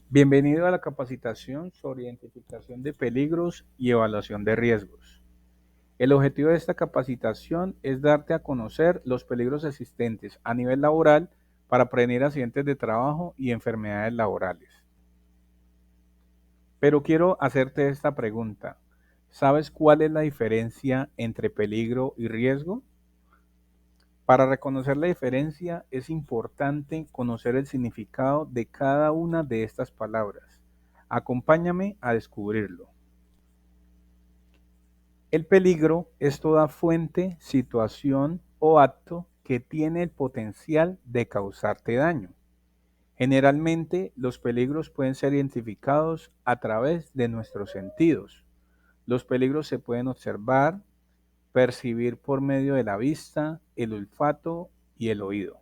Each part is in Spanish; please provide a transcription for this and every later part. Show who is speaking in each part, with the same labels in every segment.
Speaker 1: Bienvenido a la capacitación sobre identificación de peligros y evaluación de riesgos. El objetivo de esta capacitación es darte a conocer los peligros existentes a nivel laboral para prevenir accidentes de trabajo y enfermedades laborales. Pero quiero hacerte esta pregunta. ¿Sabes cuál es la diferencia entre peligro y riesgo? Para reconocer la diferencia es importante conocer el significado de cada una de estas palabras. Acompáñame a descubrirlo. El peligro es toda fuente, situación o acto que tiene el potencial de causarte daño. Generalmente, los peligros pueden ser identificados a través de nuestros sentidos. Los peligros se pueden observar, percibir por medio de la vista, el olfato y el oído.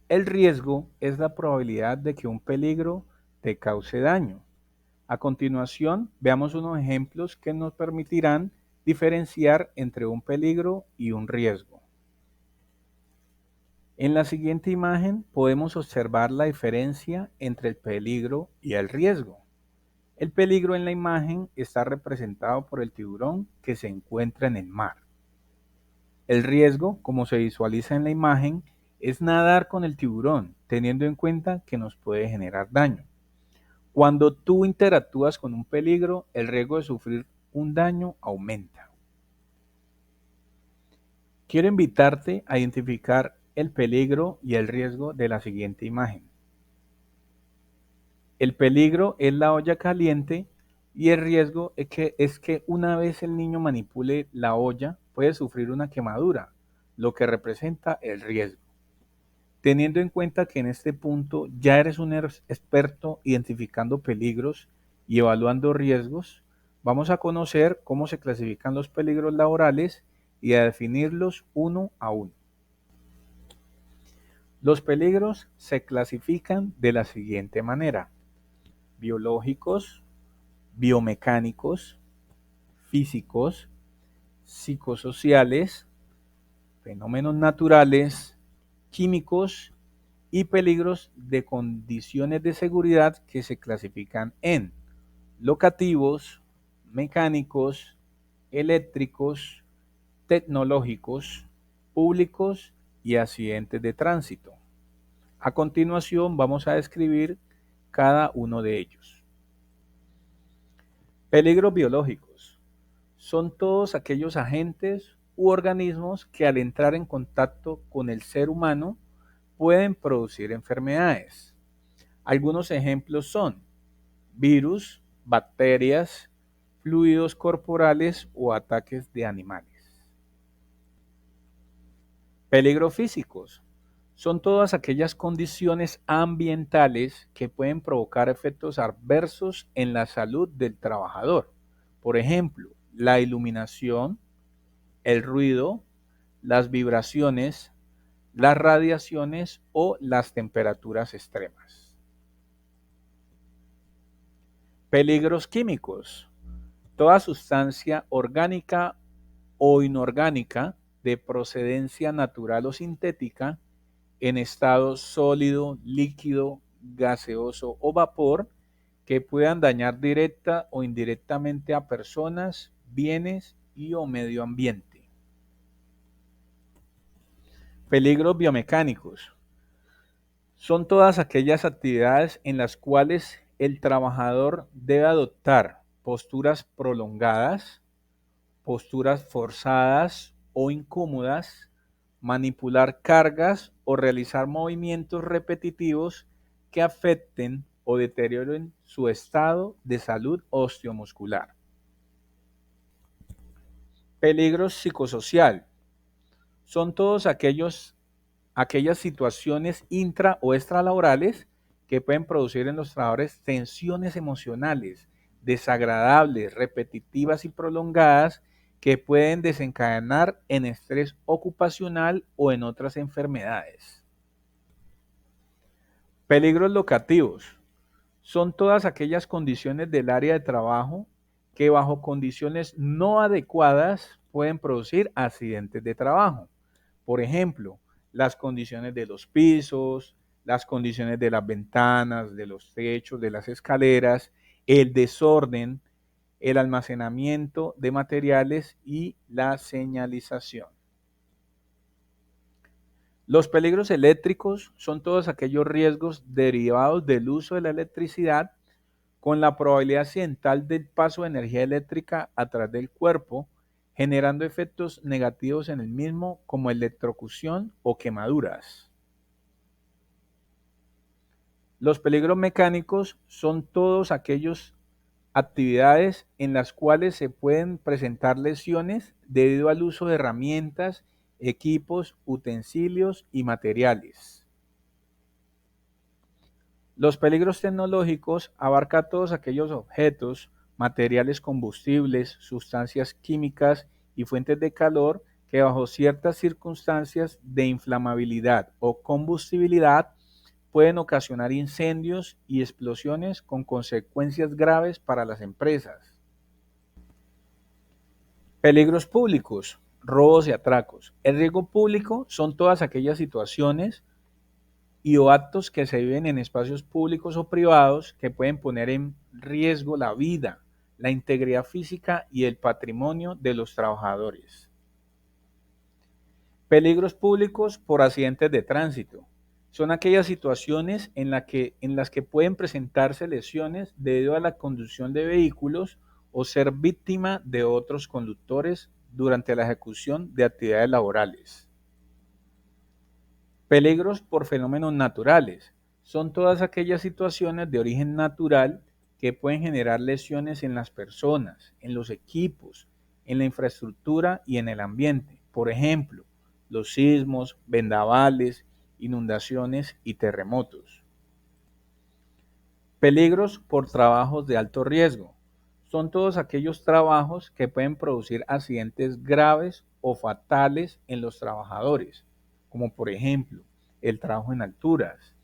Speaker 1: El riesgo es la probabilidad de que un peligro te cause daño. A continuación, veamos unos ejemplos que nos permitirán diferenciar entre un peligro y un riesgo. En la siguiente imagen podemos observar la diferencia entre el peligro y el riesgo. El peligro en la imagen está representado por el tiburón que se encuentra en el mar. El riesgo, como se visualiza en la imagen, es nadar con el tiburón, teniendo en cuenta que nos puede generar daño. Cuando tú interactúas con un peligro, el riesgo de sufrir un daño aumenta. Quiero invitarte a identificar el peligro y el riesgo de la siguiente imagen. El peligro es la olla caliente y el riesgo es que una vez el niño manipule la olla, puede sufrir una quemadura, lo que representa el riesgo. Teniendo en cuenta que en este punto ya eres un experto identificando peligros y evaluando riesgos, vamos a conocer cómo se clasifican los peligros laborales y a definirlos uno a uno. Los peligros se clasifican de la siguiente manera: biológicos, biomecánicos, físicos, psicosociales, fenómenos naturales, químicos y peligros de condiciones de seguridad que se clasifican en locativos, mecánicos, eléctricos, tecnológicos, públicos y accidentes de tránsito. A continuación vamos a describir cada uno de ellos. Peligros biológicos. Son todos aquellos agentes u organismos que al entrar en contacto con el ser humano pueden producir enfermedades. Algunos ejemplos son virus, bacterias, fluidos corporales o ataques de animales. Peligros físicos. Son todas aquellas condiciones ambientales que pueden provocar efectos adversos en la salud del trabajador. Por ejemplo, la iluminación, el ruido, las vibraciones, las radiaciones o las temperaturas extremas. Peligros químicos. Toda sustancia orgánica o inorgánica de procedencia natural o sintética en estado sólido, líquido, gaseoso o vapor que puedan dañar directa o indirectamente a personas, bienes y o medio ambiente. Peligros biomecánicos. Son todas aquellas actividades en las cuales el trabajador debe adoptar posturas prolongadas, posturas forzadas o incómodas, manipular cargas o realizar movimientos repetitivos que afecten o deterioren su estado de salud osteomuscular. Peligro psicosocial. Son todos aquellas situaciones intra o extralaborales que pueden producir en los trabajadores tensiones emocionales desagradables, repetitivas y prolongadas que pueden desencadenar en estrés ocupacional o en otras enfermedades. Peligros locativos. Son todas aquellas condiciones del área de trabajo que bajo condiciones no adecuadas pueden producir accidentes de trabajo. Por ejemplo, las condiciones de los pisos, las condiciones de las ventanas, de los techos, de las escaleras, el desorden, el almacenamiento de materiales y la señalización. Los peligros eléctricos son todos aquellos riesgos derivados del uso de la electricidad con la probabilidad accidental del paso de energía eléctrica a través del cuerpo, generando efectos negativos en el mismo como electrocución o quemaduras. Los peligros mecánicos son todos aquellos actividades en las cuales se pueden presentar lesiones debido al uso de herramientas, equipos, utensilios y materiales. Los peligros tecnológicos abarcan todos aquellos objetos, materiales combustibles, sustancias químicas y fuentes de calor que bajo ciertas circunstancias de inflamabilidad o combustibilidad pueden ocasionar incendios y explosiones con consecuencias graves para las empresas. Peligros públicos, robos y atracos. El riesgo público son todas aquellas situaciones y o actos que se viven en espacios públicos o privados que pueden poner en riesgo la vida, la integridad física y el patrimonio de los trabajadores. Peligros públicos por accidentes de tránsito. Son aquellas situaciones en las que pueden presentarse lesiones debido a la conducción de vehículos o ser víctima de otros conductores durante la ejecución de actividades laborales. Peligros por fenómenos naturales. Son todas aquellas situaciones de origen natural que pueden generar lesiones en las personas, en los equipos, en la infraestructura y en el ambiente. Por ejemplo, los sismos, vendavales, inundaciones y terremotos. Peligros por trabajos de alto riesgo. Son todos aquellos trabajos que pueden producir accidentes graves o fatales en los trabajadores, como por ejemplo el trabajo en alturas,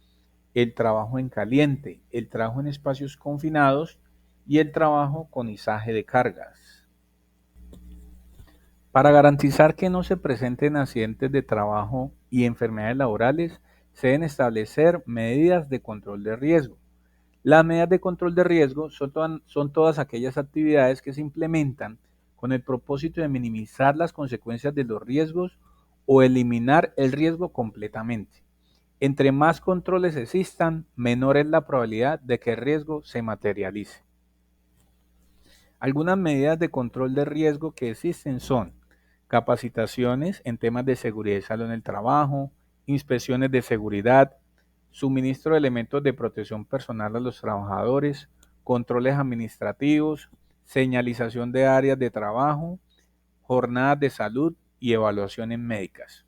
Speaker 1: el trabajo en caliente, el trabajo en espacios confinados y el trabajo con izaje de cargas. Para garantizar que no se presenten accidentes de trabajo y enfermedades laborales, se deben establecer medidas de control de riesgo. Las medidas de control de riesgo son todas aquellas actividades que se implementan con el propósito de minimizar las consecuencias de los riesgos o eliminar el riesgo completamente. Entre más controles existan, menor es la probabilidad de que el riesgo se materialice. Algunas medidas de control de riesgo que existen son capacitaciones en temas de seguridad y salud en el trabajo, inspecciones de seguridad, suministro de elementos de protección personal a los trabajadores, controles administrativos, señalización de áreas de trabajo, jornadas de salud y evaluaciones médicas.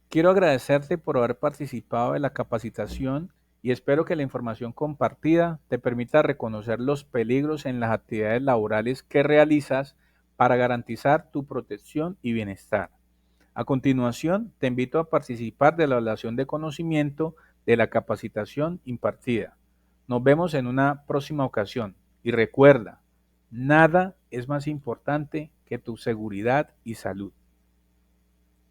Speaker 1: Quiero agradecerte por haber participado en la capacitación y espero que la información compartida te permita reconocer los peligros en las actividades laborales que realizas para garantizar tu protección y bienestar. A continuación, te invito a participar de la evaluación de conocimiento de la capacitación impartida. Nos vemos en una próxima ocasión y recuerda, nada es más importante que tu seguridad y salud.